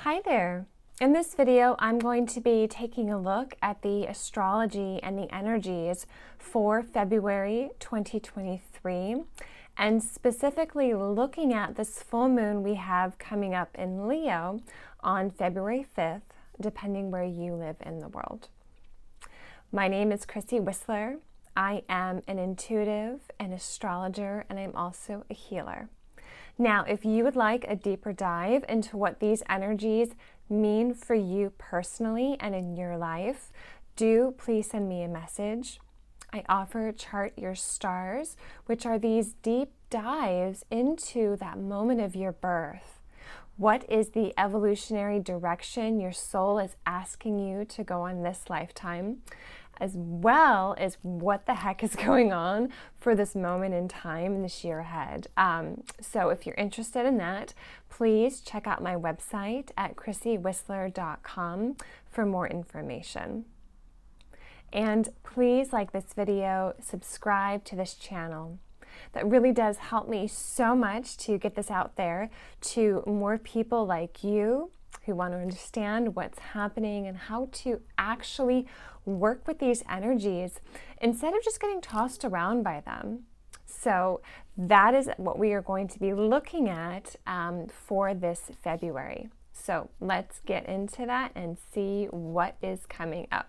Hi there. In this video, I'm going to be taking a look at the astrology and the energies for February 2023, and specifically looking at this full moon we have coming up in Leo on February 5th, depending where you live in the world. My name is Chrissy Whistler. I am an intuitive, an astrologer, and I'm also a healer. Now, if you would like a deeper dive into what these energies mean for you personally and in your life, do please send me a message. I offer Chart Your Stars, which are these deep dives into that moment of your birth. What is the evolutionary direction your soul is asking you to go on this lifetime, as well as what the heck is going on for this moment in time in this year ahead. So if you're interested in that, please check out my website at chrissywhistler.com for more information. And please like this video, subscribe to this channel. That really does help me so much to get this out there to more people like you who want to understand what's happening and how to actually work with these energies instead of just getting tossed around by them. So that is what we are going to be looking at for this February. So let's get into that and see what is coming up.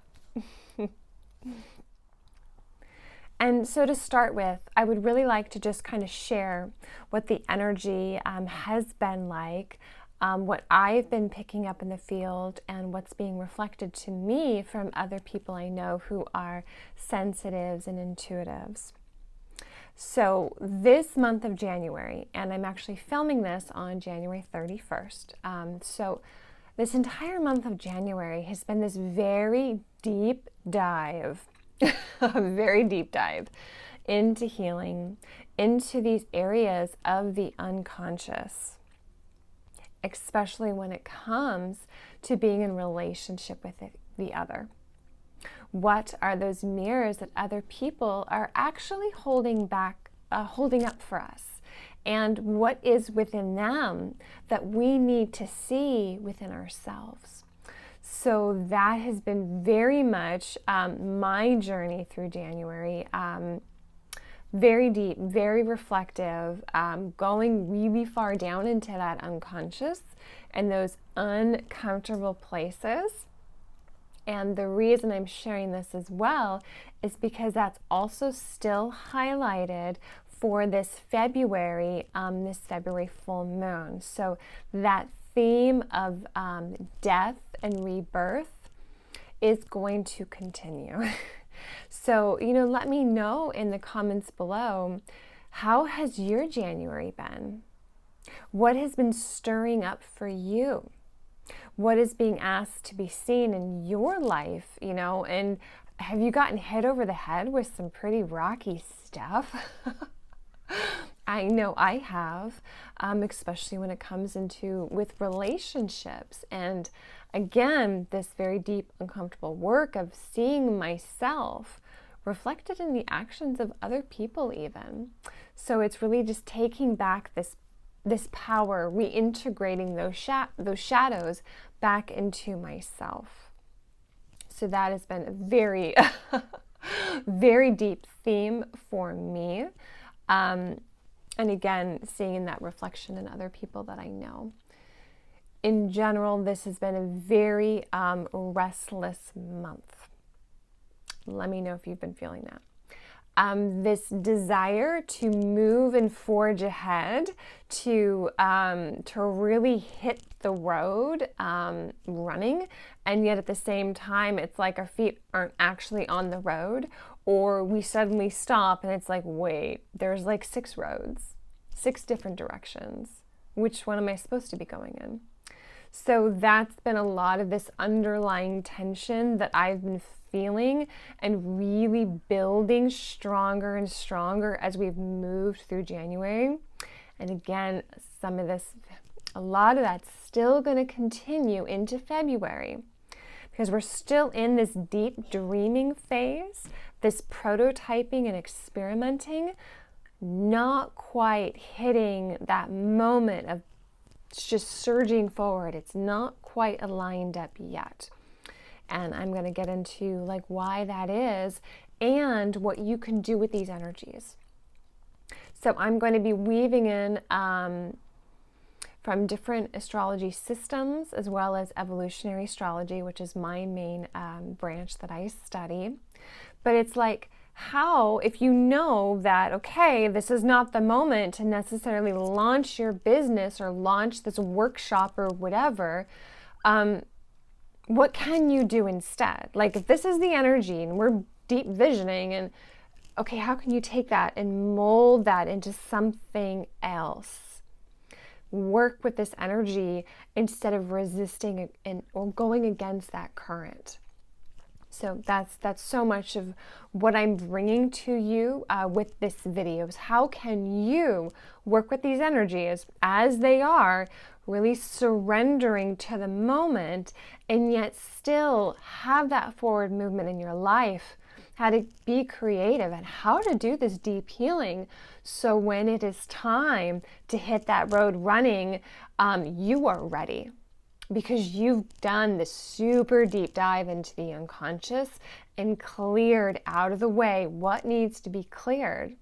And so to start with, I would really like to just kind of share what the energy has been like, what I've been picking up in the field, and what's being reflected to me from other people I know who are sensitives and intuitives. So this month of January, and I'm actually filming this on January 31st. So this entire month of January has been this very deep dive, a very deep dive into healing, into these areas of the unconscious, especially when it comes to being in relationship with the other. What are those mirrors that other people are actually holding up for us? And what is within them that we need to see within ourselves? So that has been very much my journey through January. Very deep, very reflective, going really far down into that unconscious and those uncomfortable places. And the reason I'm sharing this as well is because that's also still highlighted for this February full moon. So that theme of death and rebirth is going to continue. So, let me know in the comments below, how has your January been? What has been stirring up for you? What is being asked to be seen in your life, and have you gotten hit over the head with some pretty rocky stuff? I know I have, especially when it comes with relationships. And again, this very deep, uncomfortable work of seeing myself reflected in the actions of other people even. So it's really just taking back this power, reintegrating those shadows back into myself. So that has been a very, very deep theme for me. And again, seeing that reflection in other people that I know. In general, this has been a very restless month. Let me know if you've been feeling that. This desire to move and forge ahead, to really hit the road running, and yet at the same time, it's like our feet aren't actually on the road, or we suddenly stop and it's like, wait, there's like 6 roads, 6 different directions. Which one am I supposed to be going in? So that's been a lot of this underlying tension that I've been feeling and really building stronger and stronger as we've moved through January. And again, a lot of that's still going to continue into February, because we're still in this deep dreaming phase, this prototyping and experimenting, not quite hitting that moment of It's just surging forward. It's not quite aligned up yet. And I'm going to get into like why that is and what you can do with these energies. So I'm going to be weaving in from different astrology systems, as well as evolutionary astrology, which is my main branch that I study. But it's like, how, if you know that, okay, this is not the moment to necessarily launch your business or launch this workshop or whatever, what can you do instead? Like, if this is the energy and we're deep visioning, and okay, how can you take that and mold that into something else? Work with this energy instead of resisting or going against that current. So that's so much of what I'm bringing to you with this video is how can you work with these energies as they are, really surrendering to the moment, and yet still have that forward movement in your life, how to be creative and how to do this deep healing. So when it is time to hit that road running, you are ready. Because you've done this super deep dive into the unconscious and cleared out of the way what needs to be cleared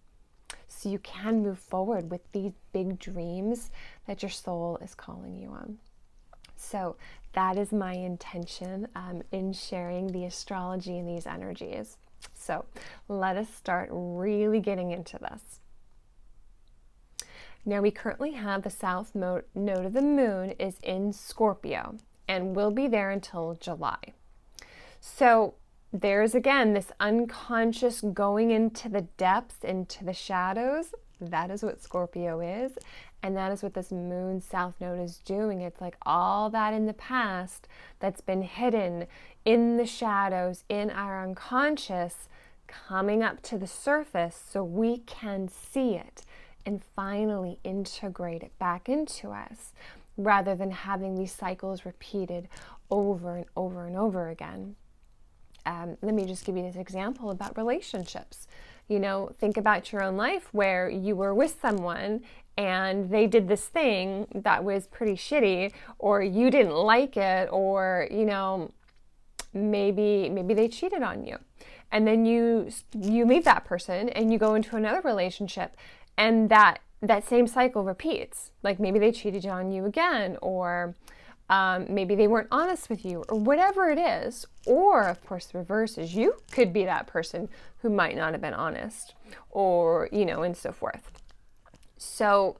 so you can move forward with these big dreams that your soul is calling you on. So that is my intention in sharing the astrology and these energies. So let us start really getting into this. Now we currently have the south node of the moon is in Scorpio and will be there until July. So there's again this unconscious going into the depths, into the shadows. That is what Scorpio is. And that is what this moon south node is doing. It's like all that in the past that's been hidden in the shadows, in our unconscious, coming up to the surface so we can see it and finally integrate it back into us, rather than having these cycles repeated over and over and over again. Let me just give you this example about relationships. You know, think about your own life where you were with someone and they did this thing that was pretty shitty, or you didn't like it, or, you know, maybe they cheated on you. And then you leave that person and you go into another relationship, and that same cycle repeats. Like maybe they cheated on you again, or maybe they weren't honest with you, or whatever it is. Or, of course, the reverse is you could be that person who might not have been honest, or, you know, and so forth. So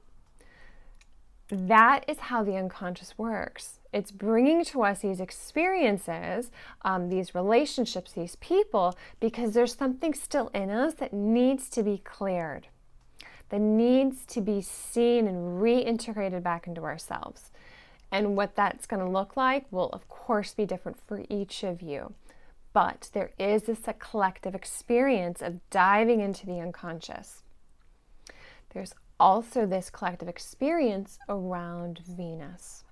that is how the unconscious works. It's bringing to us these experiences, these relationships, these people, because there's something still in us that needs to be cleared, that needs to be seen and reintegrated back into ourselves. And what that's going to look like will, of course, be different for each of you. But there is this a collective experience of diving into the unconscious. There's also this collective experience around Venus.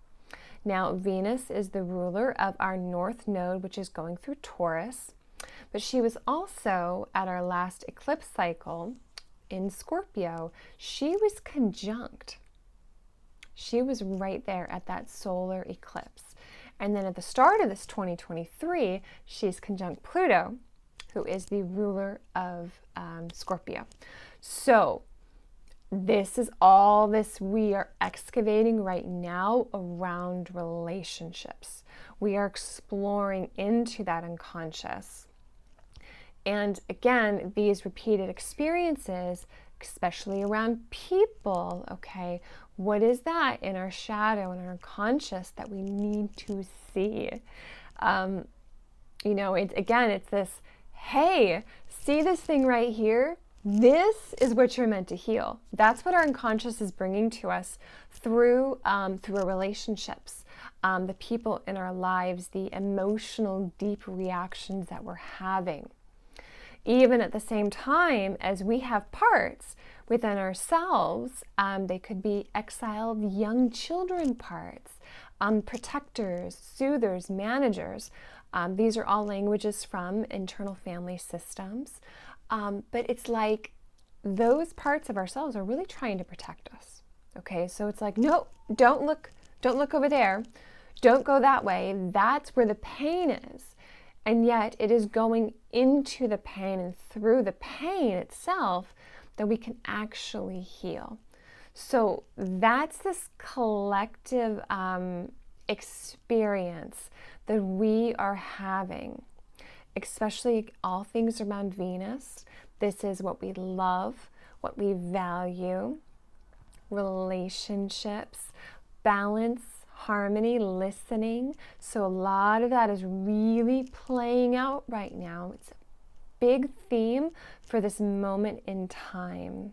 Now, Venus is the ruler of our north node, which is going through Taurus. But she was also, at our last eclipse cycle, in Scorpio. She was conjunct. She was right there at that solar eclipse. And then at the start of this 2023, she's conjunct Pluto, who is the ruler of Scorpio. So this is all this we are excavating right now around relationships. We are exploring into that unconscious. And again, these repeated experiences, especially around people, okay, what is that in our shadow and our unconscious that we need to see? You know, it's this, hey, see this thing right here? This is what you're meant to heal. That's what our unconscious is bringing to us through our relationships, the people in our lives, the emotional, deep reactions that we're having. Even at the same time as we have parts within ourselves, they could be exiled young children parts, protectors, soothers, managers. These are all languages from internal family systems. But it's like those parts of ourselves are really trying to protect us. Okay, so it's like, no, don't look Don't look over there. Don't go that way. That's where the pain is. And yet it is going into the pain and through the pain itself that we can actually heal. So that's this collective experience that we are having, especially all things around Venus. This is what we love, what we value, relationships, balance, harmony, listening. So a lot of that is really playing out right now. It's a big theme for this moment in time.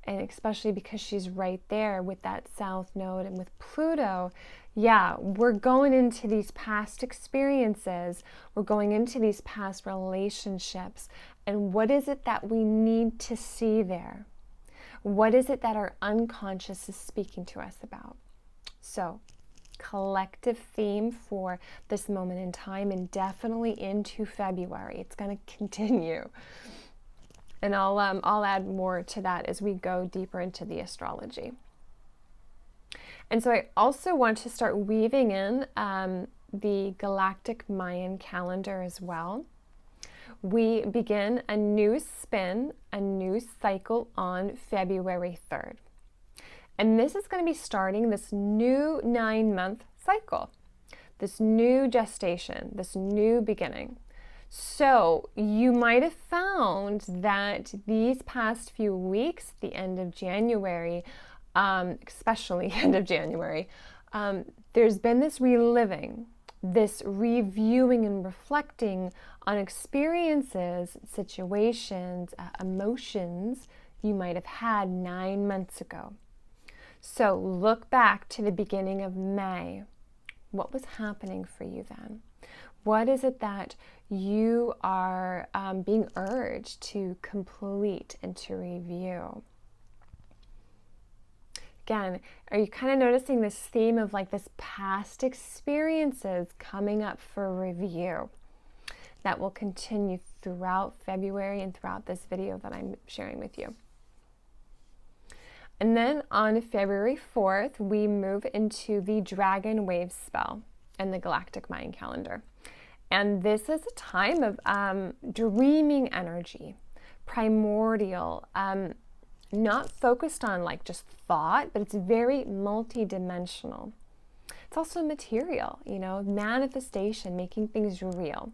And especially because she's right there with that South Node and with Pluto, yeah, we're going into these past experiences. We're going into these past relationships. And what is it that we need to see there? What is it that our unconscious is speaking to us about? So, collective theme for this moment in time and definitely into February. It's going to continue. And I'll add more to that as we go deeper into the astrology. And so I also want to start weaving in the galactic Mayan calendar as well. We begin a new spin, a new cycle on February 3rd. And this is going to be starting this new 9-month cycle, this new gestation, this new beginning. So you might have found that these past few weeks, the end of January, especially end of January, there's been this reliving, this reviewing and reflecting on experiences, situations, emotions you might have had 9 months ago. So look back to the beginning of May. What was happening for you then? What is it that you are being urged to complete and to review? Again, are you kind of noticing this theme of like this past experiences coming up for review? That will continue throughout February and throughout this video that I'm sharing with you. And then on February 4th, we move into the Dragon Wave spell in the Galactic Mayan calendar. And this is a time of dreaming energy, primordial, not focused on like just thought, but it's very multi-dimensional. It's also material, you know, manifestation, making things real.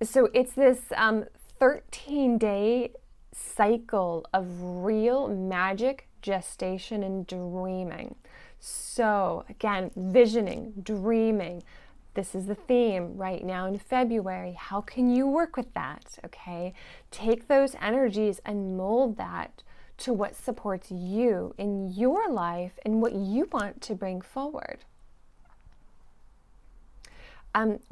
So it's this 13-day cycle of real magic, gestation, and dreaming. So again, visioning, dreaming. This is the theme right now in February. How can you work with that? Okay, take those energies and mold that to what supports you in your life and what you want to bring forward.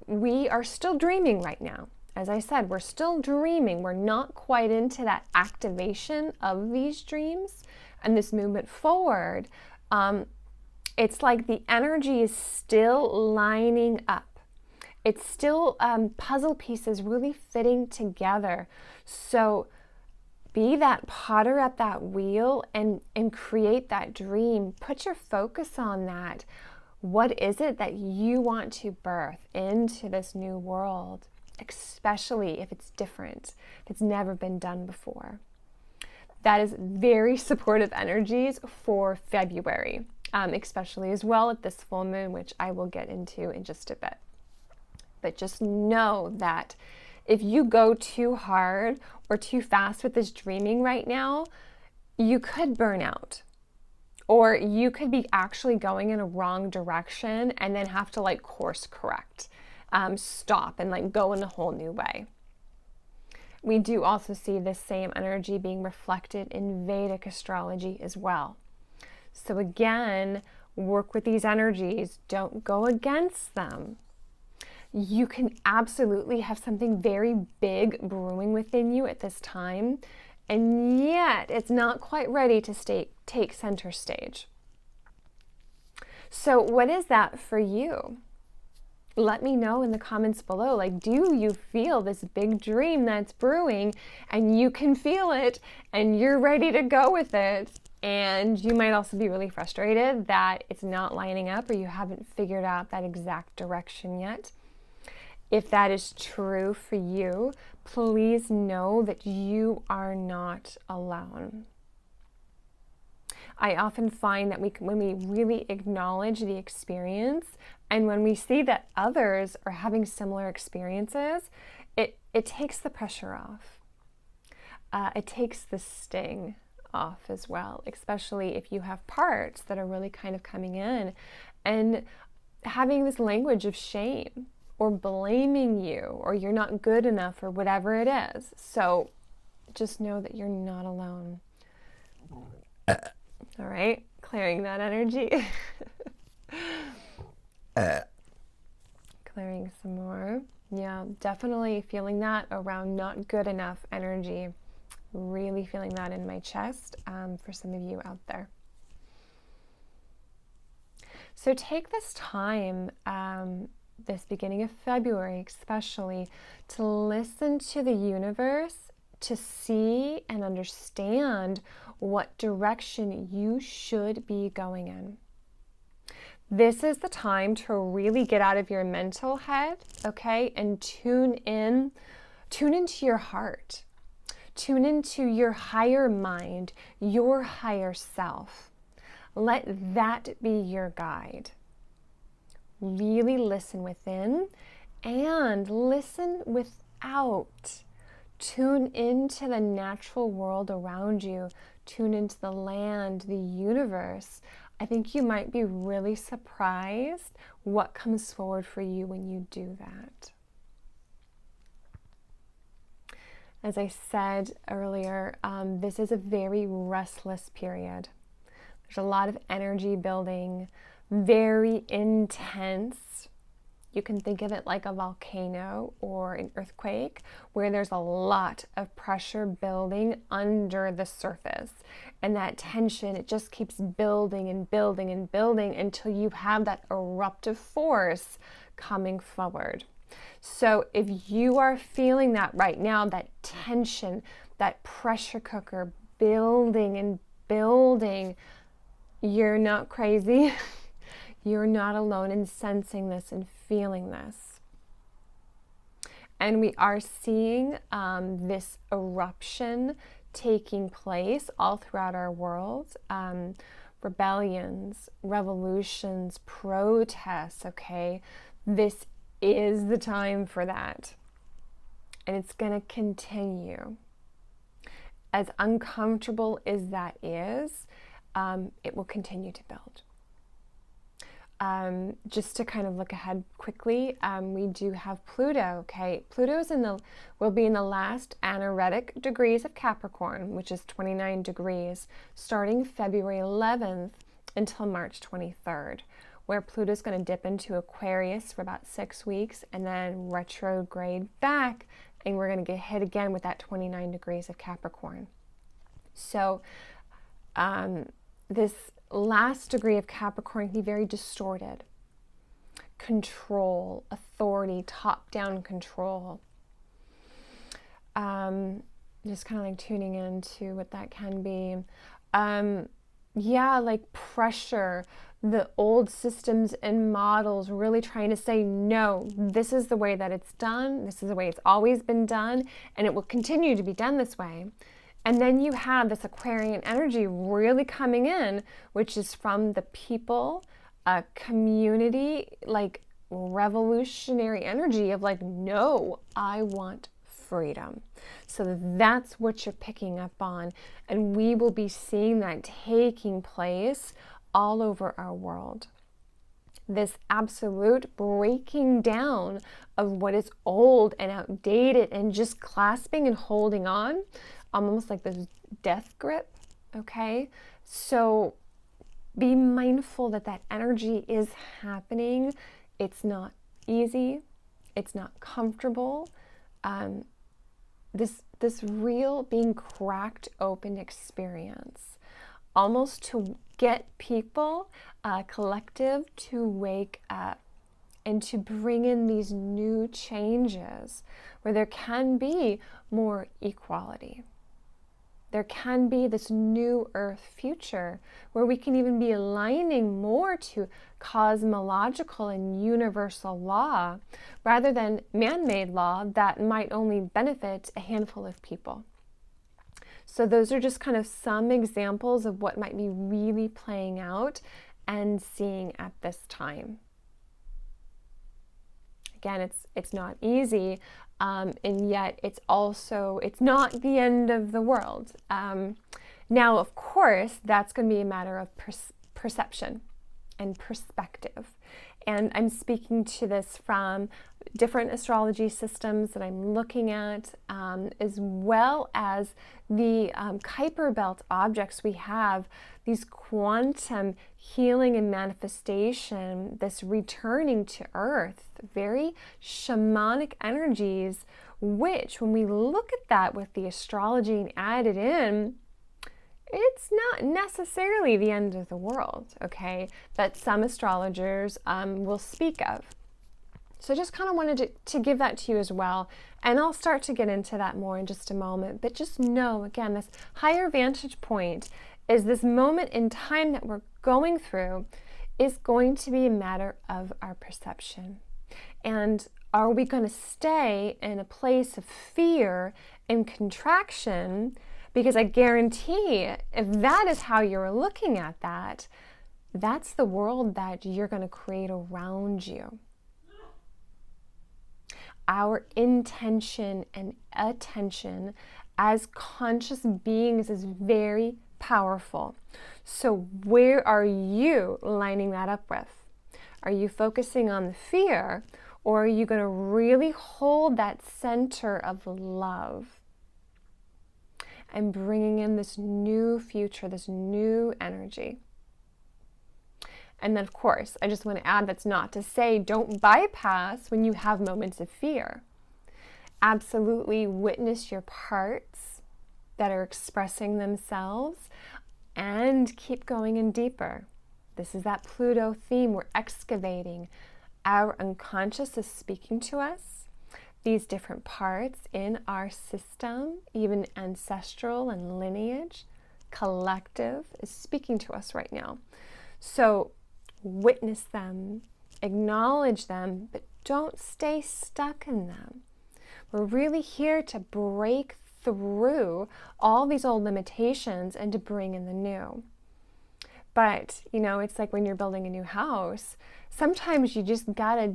We are still dreaming right now. As I said, we're still dreaming. We're not quite into that activation of these dreams and this movement forward. It's like the energy is still lining up. It's still puzzle pieces really fitting together. So be that potter at that wheel and create that dream. Put your focus on that. What is it that you want to birth into this new world, especially if it's different, if it's never been done before? That is very supportive energies for February, especially as well at this full moon, which I will get into in just a bit. But just know that if you go too hard or too fast with this dreaming right now, you could burn out. Or you could be actually going in a wrong direction and then have to like course correct, stop and like go in a whole new way. We do also see this same energy being reflected in Vedic astrology as well. So again, work with these energies. Don't go against them. You can absolutely have something very big brewing within you at this time, and yet it's not quite ready to take center stage. So what is that for you? Let me know in the comments below. Like, do you feel this big dream that's brewing and you can feel it and you're ready to go with it? And you might also be really frustrated that it's not lining up, or you haven't figured out that exact direction yet. If that is true for you, please know that you are not alone. I often find that when we really acknowledge the experience, and when we see that others are having similar experiences, it takes the pressure off. It takes the sting off as well, especially if you have parts that are really kind of coming in and having this language of shame or blaming you, or you're not good enough, or whatever it is. So just know that you're not alone. All right, clearing that energy. Clearing some more. Yeah, definitely feeling that around not good enough energy. Really feeling that in my chest for some of you out there. So take this time, this beginning of February especially, to listen to the universe, to see and understand what direction you should be going in. This is the time to really get out of your mental head, okay, and tune into your heart. Tune into your higher mind, your higher self. Let that be your guide. Really listen within and listen without. Tune into the natural world around you. Tune into the land, the universe. I think you might be really surprised what comes forward for you when you do that. As I said earlier, this is a very restless period. There's a lot of energy building, very intense. You can think of it like a volcano or an earthquake, where there's a lot of pressure building under the surface. And that tension, it just keeps building and building and building until you have that eruptive force coming forward. So if you are feeling that right now, that tension, that pressure cooker building and building, you're not crazy. You're not alone in sensing this and feeling this. And we are seeing this eruption taking place all throughout our world. Rebellions, revolutions, protests, okay? This is the time for that. And it's going to continue. As uncomfortable as that is, it will continue to build. Just to kind of look ahead quickly, we do have Pluto, okay? Pluto will be in the last anaretic degrees of Capricorn, which is 29 degrees, starting February 11th until March 23rd, where Pluto's going to dip into Aquarius for about 6 weeks and then retrograde back, and we're going to get hit again with that 29 degrees of Capricorn. So this last degree of Capricorn can be very distorted. Control, authority, top-down control. Just kind of like tuning into what that can be. Like pressure, the old systems and models really trying to say, no, this is the way that it's done. This is the way it's always been done, and it will continue to be done this way. And then you have this Aquarian energy really coming in, which is from the people, community, like revolutionary energy of like, no, I want freedom. So that's what you're picking up on. And we will be seeing that taking place all over our world. This absolute breaking down of what is old and outdated and just clasping and holding on, almost like this death grip, okay? So be mindful that that energy is happening. It's not easy. It's not comfortable. This real being cracked open experience, almost to get people, collective, to wake up and to bring in these new changes where there can be more equality. there can be this new earth future where we can even be aligning more to cosmological and universal law rather than man-made law that might only benefit a handful of people. So those are just kind of some examples of what might be really playing out and seeing at this time. Again, it's not easy, and yet it's not the end of the world. Now, of course, that's going to be a matter of perception and perspective. And I'm speaking to this from different astrology systems that I'm looking at, as well as the Kuiper Belt objects we have, these quantum healing and manifestation, this returning to earth, very shamanic energies, which when we look at that with the astrology and add it in, it's not necessarily the end of the world, okay, that some astrologers will speak of. So I just kind of wanted to give that to you as well, and I'll start to get into that more in just a moment. But just know, again, this higher vantage point is this moment in time that we're going through is going to be a matter of our perception. And are we going to stay in a place of fear and contraction? Because I guarantee if that is how you're looking at that, that's the world that you're going to create around you. Our intention and attention as conscious beings is very powerful. So where are you lining that up with? Are you focusing on the fear, or are you going to really hold that center of love and bringing in this new future, this new energy? And then, of course, I just want to add, that's not to say don't bypass when you have moments of fear. Absolutely witness your parts that are expressing themselves and keep going in deeper. This is that Pluto theme. We're excavating. Our unconscious is speaking to us. These different parts in our system, even ancestral and lineage, collective, is speaking to us right now. So witness them, acknowledge them, but don't stay stuck in them. We're really here to break through all these old limitations and to bring in the new. But, it's like when you're building a new house, sometimes you just gotta,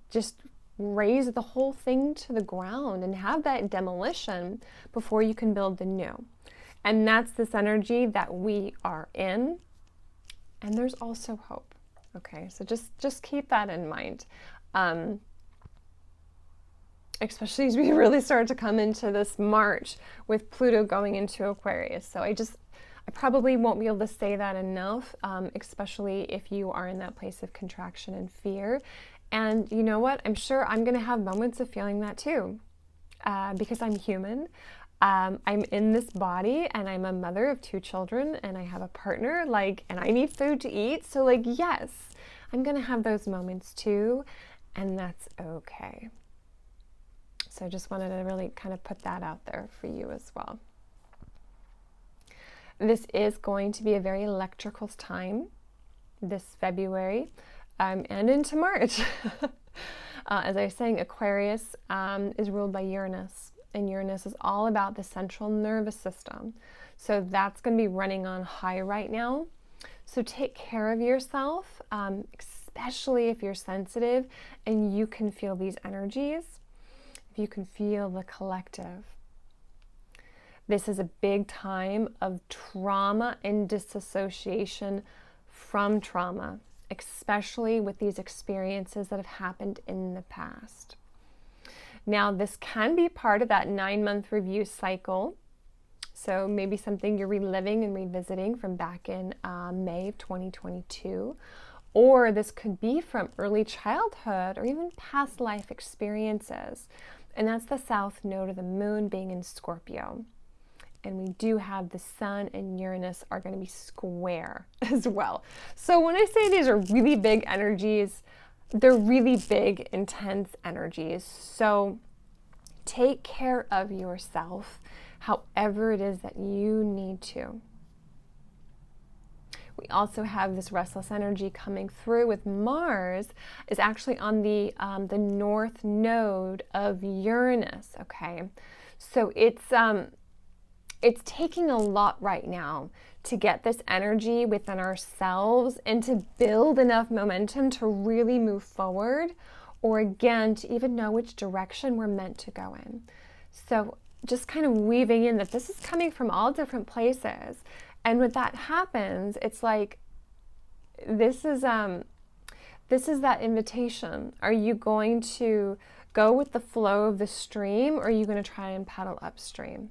just raise the whole thing to the ground and have that demolition before you can build the new. And that's this energy that we are in. And there's also hope. Okay, so just keep that in mind. Especially as we really start to come into this March with Pluto going into Aquarius. So I probably won't be able to say that enough, especially if you are in that place of contraction and fear. And you know what? I'm sure I'm going to have moments of feeling that too, because I'm human. I'm in this body and I'm a mother of 2 children and I have a partner, and I need food to eat. So yes, I'm going to have those moments too, and that's okay. So I just wanted to really kind of put that out there for you as well. This is going to be a very electrical time this February and into March. As I was saying, Aquarius is ruled by Uranus. And Uranus is all about the central nervous system. So that's going to be running on high right now. So take care of yourself, especially if you're sensitive and you can feel these energies, if you can feel the collective. This is a big time of trauma and disassociation from trauma, especially with these experiences that have happened in the past. Now, this can be part of that 9-month review cycle. So maybe something you're reliving and revisiting from back in May of 2022. Or this could be from early childhood or even past life experiences. And that's the south node of the moon being in Scorpio. And we do have the sun and Uranus are going to be square as well. So when I say these are really big energies, they're really big, intense energies. So take care of yourself. however it is that you need to. We also have this restless energy coming through with Mars is actually on the north node of Uranus, okay? So it's taking a lot right now to get this energy within ourselves and to build enough momentum to really move forward, or again, to even know which direction we're meant to go in. So just kind of weaving in that this is coming from all different places. And when that happens, it's like, this is that invitation. Are you going to go with the flow of the stream, or are you going to try and paddle upstream?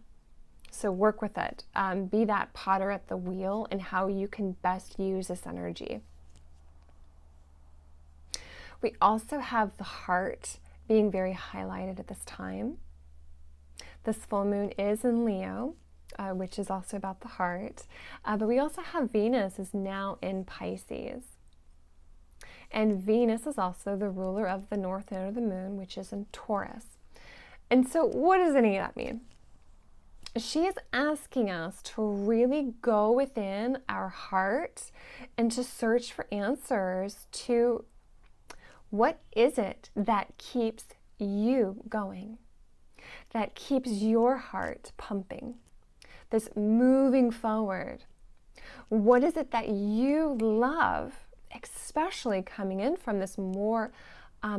So work with it. Be that potter at the wheel and how you can best use this energy. We also have the heart being very highlighted at this time. This full moon is in Leo, which is also about the heart. But we also have Venus is now in Pisces. And Venus is also the ruler of the north node of the moon, which is in Taurus. And so what does any of that mean? She is asking us to really go within our heart and to search for answers to what is it that keeps you going, that keeps your heart pumping, this moving forward. What is it that you love, especially coming in from this more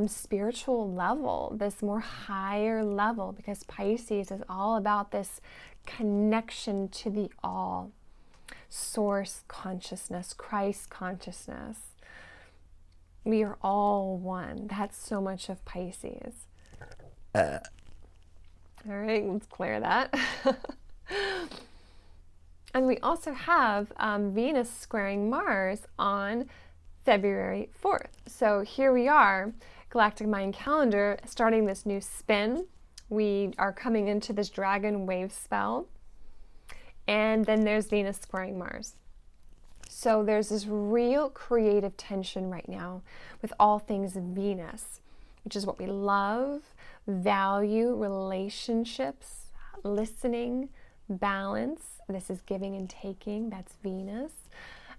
spiritual level, this more higher level, because Pisces is all about this connection to the all, source consciousness, Christ consciousness. We are all one. That's so much of Pisces. All right, let's clear that. And we also have Venus squaring Mars on February 4th. So here we are, Galactic Mind Calendar, starting this new spin. We are coming into this dragon wave spell. And then there's Venus squaring Mars. So there's this real creative tension right now with all things Venus, which is what we love, value, relationships, listening, balance. This is giving and taking. That's Venus.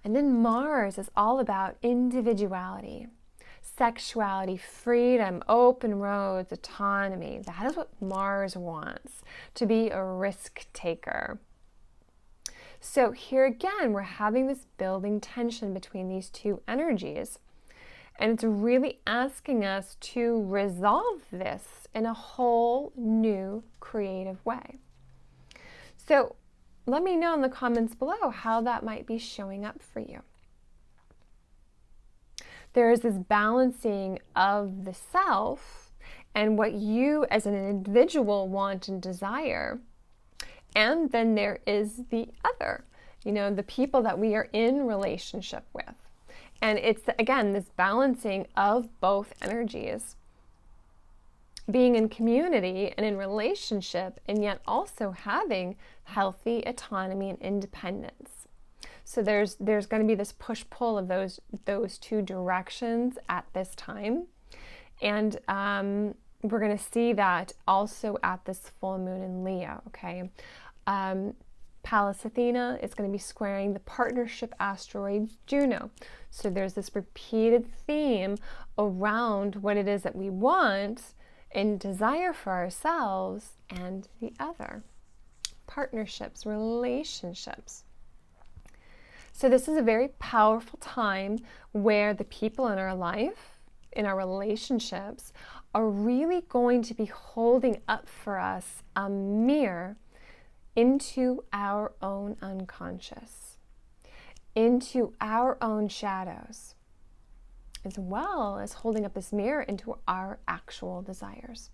And then Mars is all about individuality, sexuality, freedom, open roads, autonomy. That is what Mars wants, to be a risk taker. So here again, we're having this building tension between these two energies. And it's really asking us to resolve this in a whole new creative way. So let me know in the comments below how that might be showing up for you. There is this balancing of the self and what you as an individual want and desire. And then there is the other, the people that we are in relationship with. And it's, again, this balancing of both energies. Being in community and in relationship, and yet also having healthy autonomy and independence. So there's going to be this push-pull of those two directions at this time. And we're going to see that also at this full moon in Leo, okay? Pallas Athena is going to be squaring the partnership asteroid Juno. So there's this repeated theme around what it is that we want and desire for ourselves and the other. Partnerships, relationships. So this is a very powerful time where the people in our life, in our relationships, are really going to be holding up for us a mirror into our own unconscious, into our own shadows, as well as holding up this mirror into our actual desires.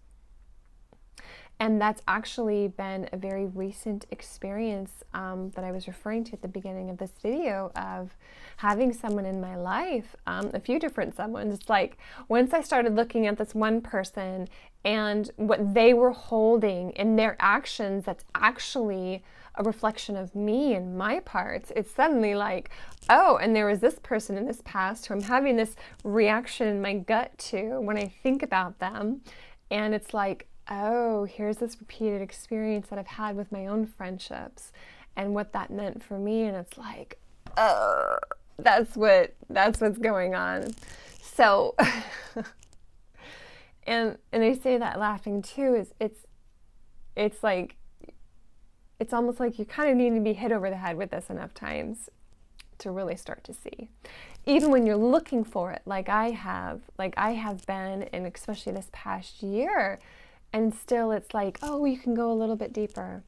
And that's actually been a very recent experience that I was referring to at the beginning of this video, of having someone in my life, a few different someones. It's like once I started looking at this one person and what they were holding in their actions, that's actually a reflection of me and my parts. It's suddenly like, oh, and there was this person in this past who I'm having this reaction in my gut to when I think about them. And it's like, oh, here's this repeated experience that I've had with my own friendships and what that meant for me. And it's like, oh, that's what's going on. So, and I say that laughing too, is it's like, it's almost like you kind of need to be hit over the head with this enough times to really start to see. Even when you're looking for it, like I have been, and especially this past year, and still it's like, oh, you can go a little bit deeper.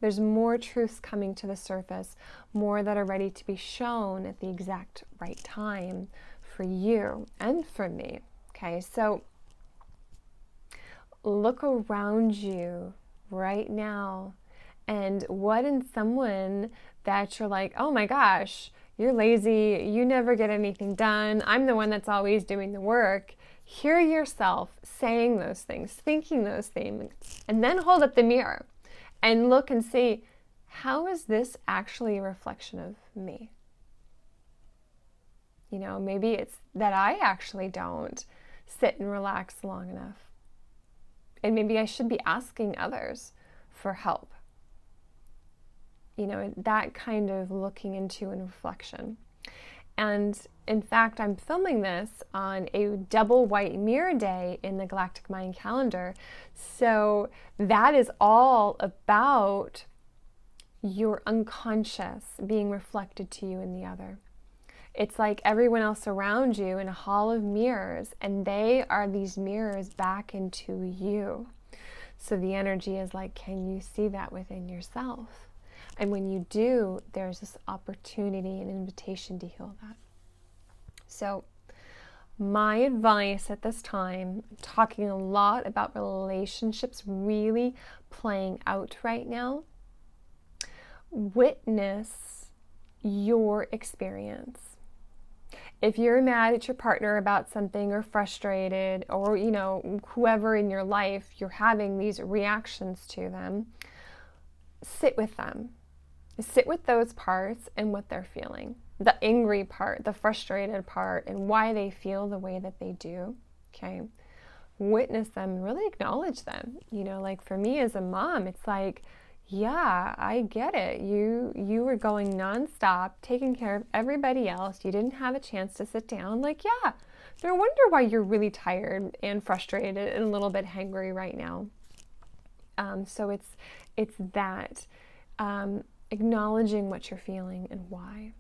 There's more truths coming to the surface, more that are ready to be shown at the exact right time for you and for me. Okay, so look around you right now, and what in someone that you're like, oh my gosh, you're lazy, you never get anything done, I'm the one that's always doing the work. Hear yourself saying those things, thinking those things, and then hold up the mirror and look and see, how is this actually a reflection of me? You know, maybe it's that I actually don't sit and relax long enough. And maybe I should be asking others for help. You know, that kind of looking into and reflection. And in fact, I'm filming this on a double white mirror day in the Galactic Mind calendar. So that is all about your unconscious being reflected to you in the other. It's like everyone else around you in a hall of mirrors, and they are these mirrors back into you. So the energy is like, can you see that within yourself? And when you do, there's this opportunity and invitation to heal that. So my advice at this time, talking a lot about relationships really playing out right now, witness your experience. If you're mad at your partner about something or frustrated, or, you know, whoever in your life, you're having these reactions to them, sit with them. Sit with those parts and what they're feeling. The angry part, the frustrated part, and why they feel the way that they do, okay? Witness them, really acknowledge them. You know, like for me as a mom, it's like, yeah, I get it. You were going nonstop, taking care of everybody else. You didn't have a chance to sit down. Like, yeah, no wonder why you're really tired and frustrated and a little bit hangry right now. So it's that acknowledging what you're feeling and why.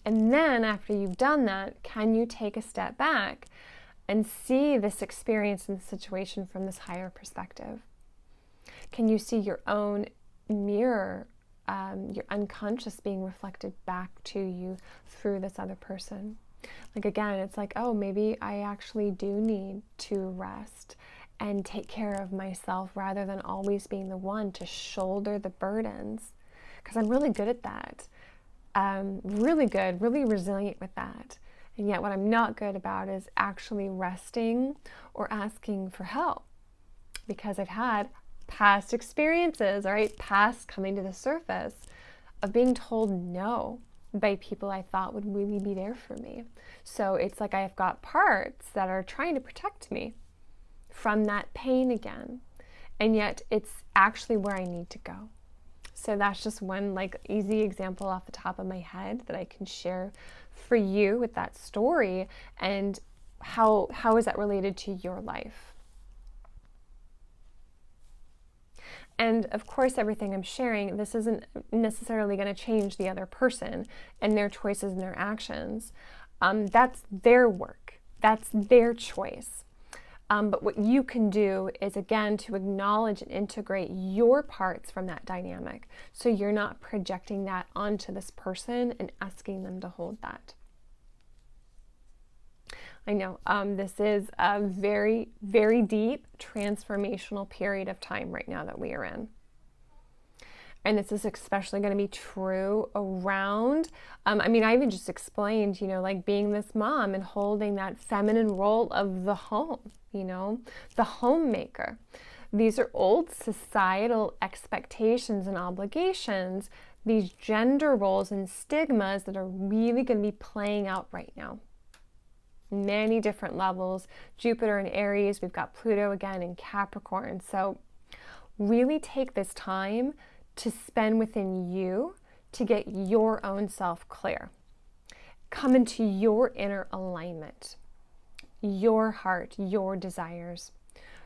And then after you've done that, can you take a step back and see this experience and the situation from this higher perspective? Can you see your own mirror, your unconscious being reflected back to you through this other person? Like again, it's like, oh, maybe I actually do need to rest and take care of myself rather than always being the one to shoulder the burdens. Because I'm really good at that. Really good, really resilient with that. And yet what I'm not good about is actually resting or asking for help. Because I've had past experiences, all right, past coming to the surface of being told no by people I thought would really be there for me. So it's like I've got parts that are trying to protect me from that pain again. And yet it's actually where I need to go. So that's just one like easy example off the top of my head that I can share for you with that story, and how is that related to your life. And of course, everything I'm sharing, this isn't necessarily going to change the other person and their choices and their actions. That's their work. That's their choice. But what you can do is, again, to acknowledge and integrate your parts from that dynamic. So you're not projecting that onto this person and asking them to hold that. I know this is a very, very deep transformational period of time right now that we are in. And this is especially going to be true around, I even just explained, like being this mom and holding that feminine role of the home, the homemaker. These are old societal expectations and obligations, these gender roles and stigmas that are really going to be playing out right now. many different levels. Jupiter in Aries, we've got Pluto again in Capricorn. So really take this time to spend within you to get your own self clear. Come into your inner alignment, your heart, your desires,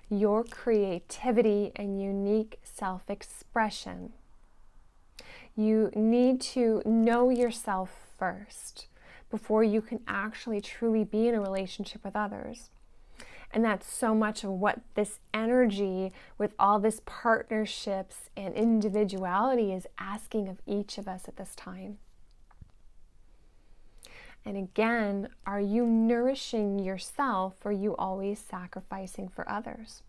your creativity and unique self-expression. You need to know yourself first before you can actually truly be in a relationship with others. And that's so much of what this energy with all this partnerships and individuality is asking of each of us at this time. And again, are you nourishing yourself, or are you always sacrificing for others?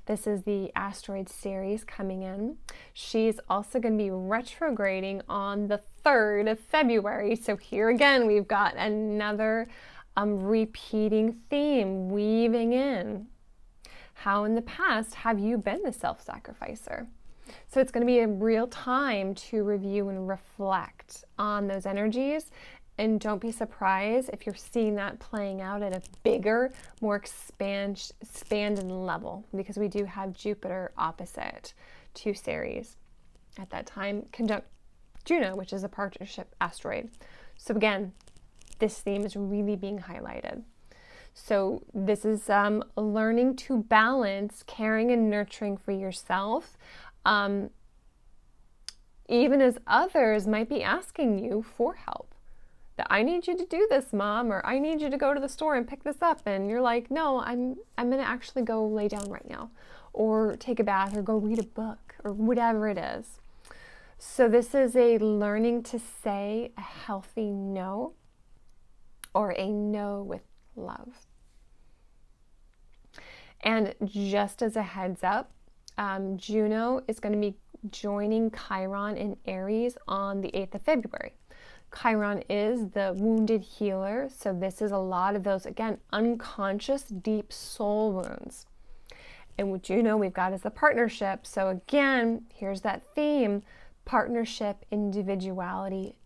This is the asteroid Ceres coming in. She's also going to be retrograding on the 3rd of February. So here again, we've got another repeating theme weaving in. How in the past have you been the self-sacrificer? So it's going to be a real time to review and reflect on those energies. And don't be surprised if you're seeing that playing out at a bigger, more expanded level, because we do have Jupiter opposite to Ceres at that time, conjunct Juno, which is a partnership asteroid. So again, this theme is really being highlighted. So this is learning to balance caring and nurturing for yourself, even as others might be asking you for help. That I need you to do this, Mom, or I need you to go to the store and pick this up. And you're like, no, I'm going to actually go lay down right now, or take a bath, or go read a book, or whatever it is. So this is a learning to say a healthy no, or a no with love. And just as a heads up, Juno is going to be joining Chiron in Aries on the 8th of February. Chiron is the wounded healer, so this is a lot of those, again, unconscious, deep soul wounds. And with Juno, we've got as a partnership. So again, here's that theme: partnership, individuality,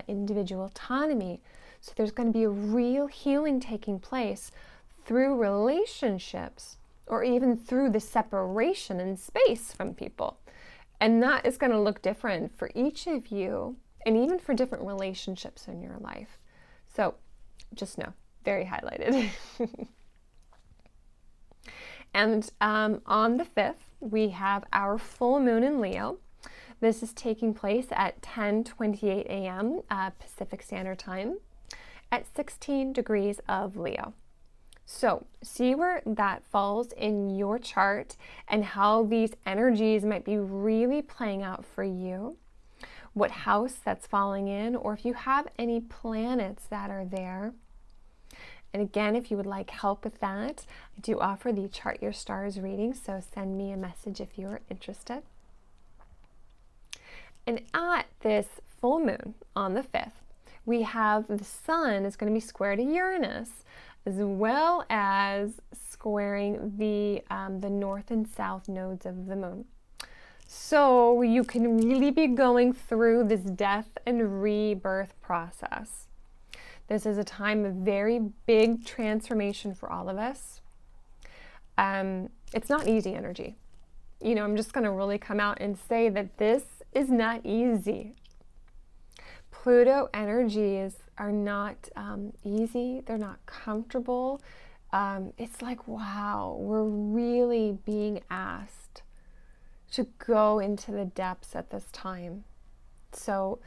individual autonomy. So there's going to be a real healing taking place through relationships, or even through the separation in space from people. And that is going to look different for each of you, and even for different relationships in your life. So just know, very highlighted. And on the 5th, we have our full moon in Leo. This is taking place at 10:28 a.m. Pacific Standard Time at 16 degrees of Leo. So see where that falls in your chart and how these energies might be really playing out for you. What house that's falling in, or if you have any planets that are there. And again, if you would like help with that, I do offer the Chart Your Stars reading, so send me a message if you're interested. And at this full moon on the 5th, we have the Sun is going to be square to Uranus, as well as squaring the north and south nodes of the moon. So you can really be going through this death and rebirth process. This is a time of very big transformation for all of us. It's not easy energy. You know, I'm just going to really come out and say that this is not easy. Pluto energies are not easy. They're not comfortable. It's like, wow, we're really being asked to go into the depths at this time. So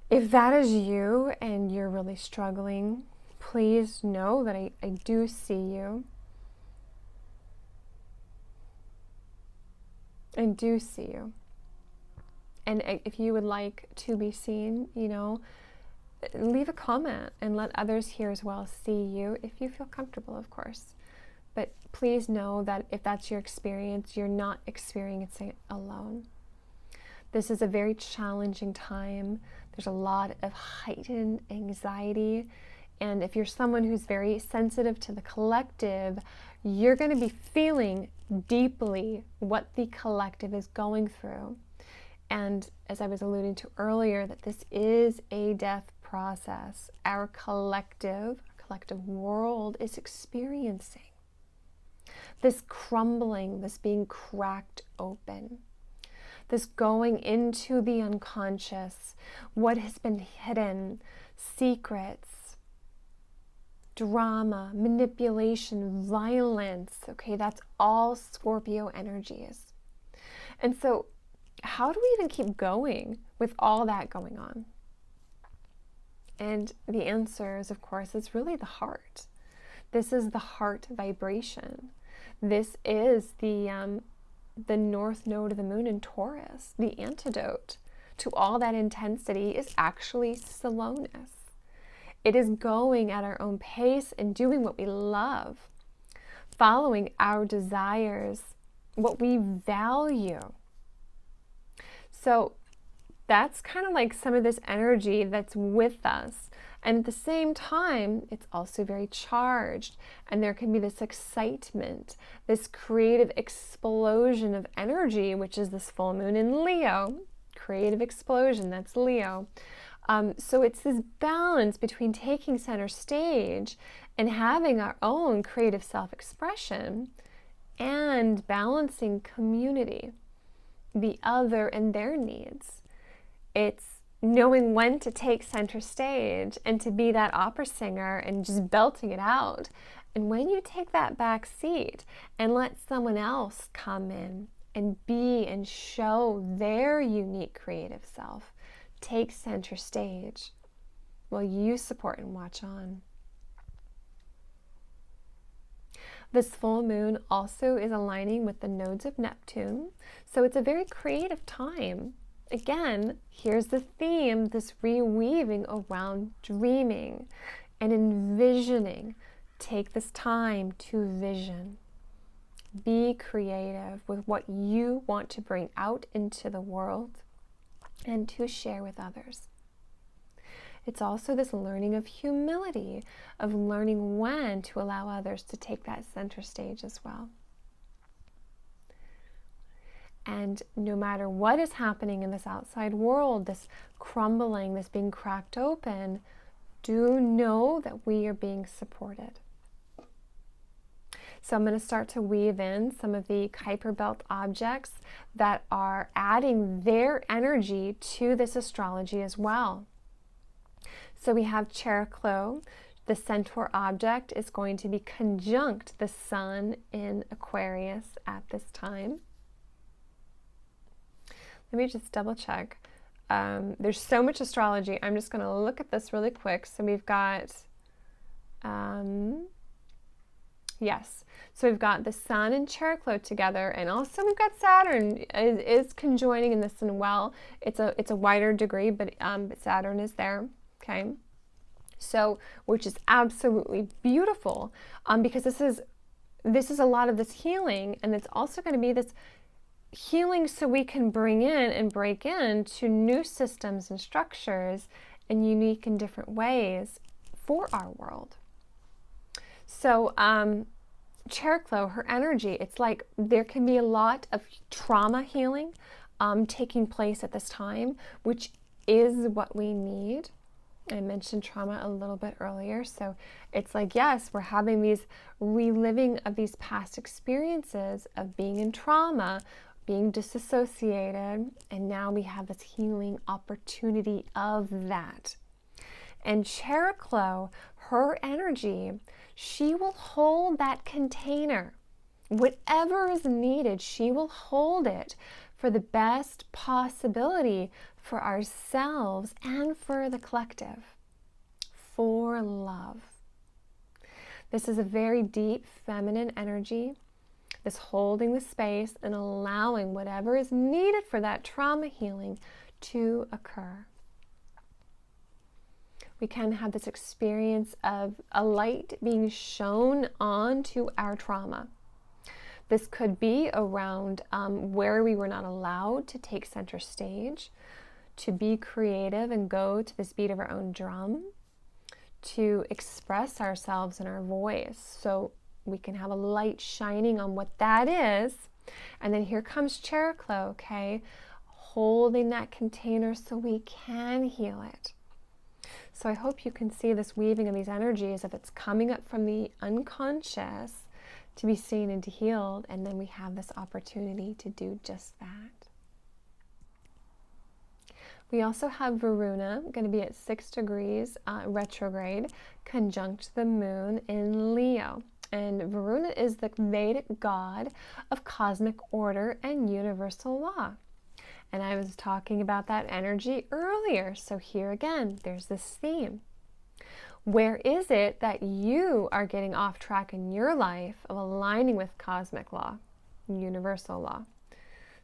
if that is you and you're really struggling, please know that I do see you. I do see you. And if you would like to be seen, you know, leave a comment and let others here as well see you, if you feel comfortable, of course. But please know that if that's your experience, you're not experiencing it alone. This is a very challenging time. There's a lot of heightened anxiety. And if you're someone who's very sensitive to the collective, you're going to be feeling deeply what the collective is going through. And as I was alluding to earlier, that this is a death process. Our collective collective world is experiencing. This crumbling, this being cracked open, this going into the unconscious, what has been hidden, secrets, drama, manipulation, violence. Okay, that's all Scorpio energy is. And so how do we even keep going with all that going on? And the answer is, of course, it's really the heart. This is the heart vibration. This is the north node of the moon in Taurus. The antidote to all that intensity is actually slowness. It is going at our own pace and doing what we love, following our desires, what we value. So that's kind of like some of this energy that's with us. And at the same time, it's also very charged. And there can be this excitement, this creative explosion of energy, which is this full moon in Leo. Creative explosion, that's Leo. So it's this balance between taking center stage and having our own creative self-expression and balancing community, the other and their needs. It's knowing when to take center stage and to be that opera singer and just belting it out. And when you take that back seat and let someone else come in and be and show their unique creative self, take center stage while you support and watch on. This full moon also is aligning with the nodes of Neptune, so it's a very creative time. Again, here's the theme, this reweaving around dreaming and envisioning. Take this time to vision. Be creative with what you want to bring out into the world and to share with others. It's also this learning of humility, of learning when to allow others to take that center stage as well. And no matter what is happening in this outside world, this crumbling, this being cracked open, do know that we are being supported. So I'm going to start to weave in some of the Kuiper Belt objects that are adding their energy to this astrology as well. So we have Cheroklo. The centaur object is going to be conjunct the sun in Aquarius at this time. Let me just double check. There's so much astrology. I'm just going to look at this really quick. So we've got, yes. So we've got the sun and Cheroklo together, and also we've got Saturn is conjoining in this as well. It's a wider degree, but Saturn is there. Okay. So, which is absolutely beautiful, because this is a lot of this healing, and it's also going to be this healing so we can bring in and break into new systems and structures in unique and different ways for our world. So Cheroklo, her energy, it's like there can be a lot of trauma healing taking place at this time, which is what we need. I mentioned trauma a little bit earlier. So it's like, yes, we're having these reliving of these past experiences of being in trauma, being disassociated, and now we have this healing opportunity of that. And Cheroklo, her energy, she will hold that container. Whatever is needed, she will hold it for the best possibility for ourselves and for the collective, for love. This is a very deep feminine energy. This holding the space and allowing whatever is needed for that trauma healing to occur. We can have this experience of a light being shown onto our trauma. This could be around where we were not allowed to take center stage, to be creative and go to this beat of our own drum, to express ourselves in our voice. So we can have a light shining on what that is. And then here comes Cheroklo, okay? Holding that container so we can heal it. So I hope you can see this weaving of these energies, if it's coming up from the unconscious to be seen and to healed, and then we have this opportunity to do just that. We also have Varuna going to be at 6 degrees retrograde, conjunct the moon in Leo. And Varuna is the Vedic god of cosmic order and universal law. And I was talking about that energy earlier. So here again, there's this theme. Where is it that you are getting off track in your life of aligning with cosmic law, universal law?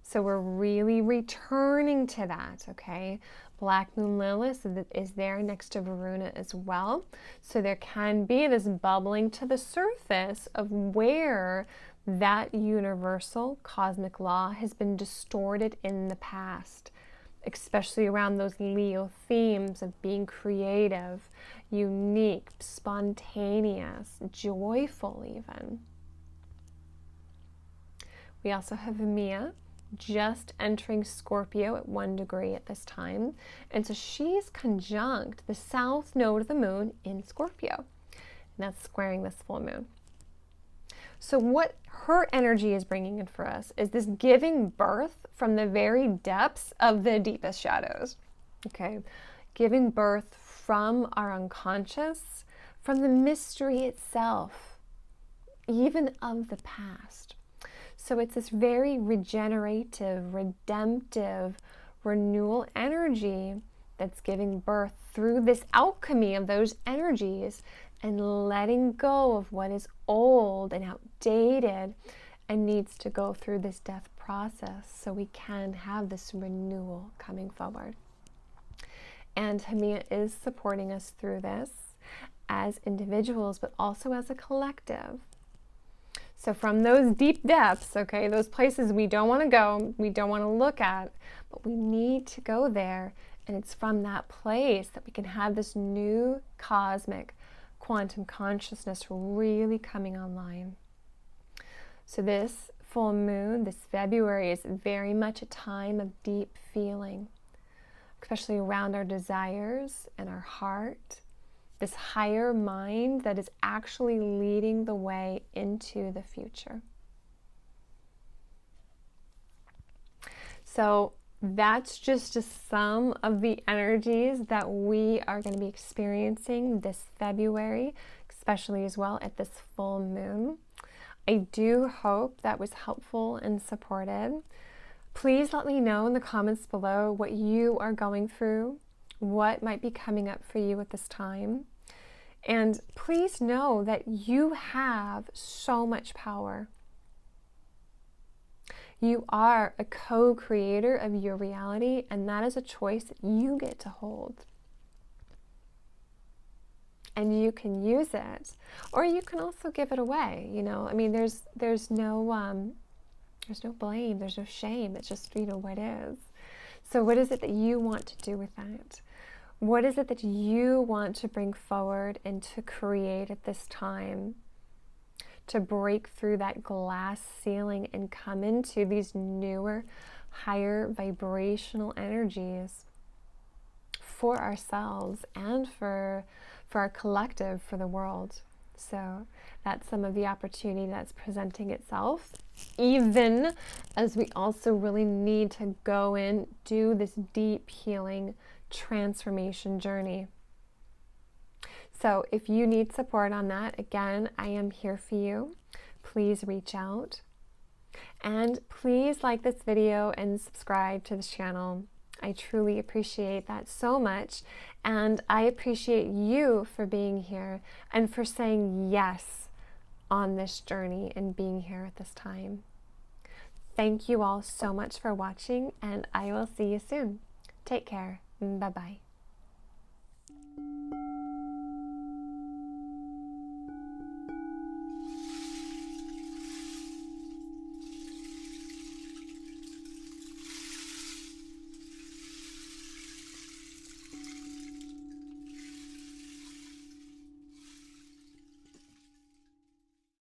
So we're really returning to that, okay? Black Moon Lilith is there next to Varuna as well. So there can be this bubbling to the surface of where that universal cosmic law has been distorted in the past, especially around those Leo themes of being creative, unique, spontaneous, joyful even. We also have Mia just entering Scorpio at 1 degree at this time. And so she's conjunct the south node of the moon in Scorpio. And that's squaring this full moon. So what her energy is bringing in for us is this giving birth from the very depths of the deepest shadows. Okay, giving birth from our unconscious, from the mystery itself, even of the past. So it's this very regenerative, redemptive, renewal energy that's giving birth through this alchemy of those energies and letting go of what is old and outdated and needs to go through this death process so we can have this renewal coming forward. And Hamia is supporting us through this as individuals, but also as a collective. So from those deep depths, okay, those places we don't want to go, we don't want to look at, but we need to go there. And it's from that place that we can have this new cosmic quantum consciousness really coming online. So this full moon, this February, is very much a time of deep feeling, especially around our desires and our heart. This higher mind that is actually leading the way into the future. So that's just some of the energies that we are going to be experiencing this February, especially as well at this full moon. I do hope that was helpful and supportive. Please let me know in the comments below what you are going through, what might be coming up for you at this time. And please know that you have so much power. You are a co-creator of your reality, and that is a choice that you get to hold. And you can use it, or you can also give it away. You know, I mean, there's no blame, there's no shame. It's just, you know, what is. So what is it that you want to do with that? What is it that you want to bring forward and to create at this time to break through that glass ceiling and come into these newer, higher vibrational energies for ourselves and for our collective, for the world? So that's some of the opportunity that's presenting itself, even as we also really need to go in, do this deep healing transformation journey. So if you need support on that, again, I am here for you. Please reach out. And please like this video and subscribe to this channel. I truly appreciate that so much. And I appreciate you for being here and for saying yes on this journey and being here at this time. Thank you all so much for watching, and I will see you soon. Take care. Bye-bye.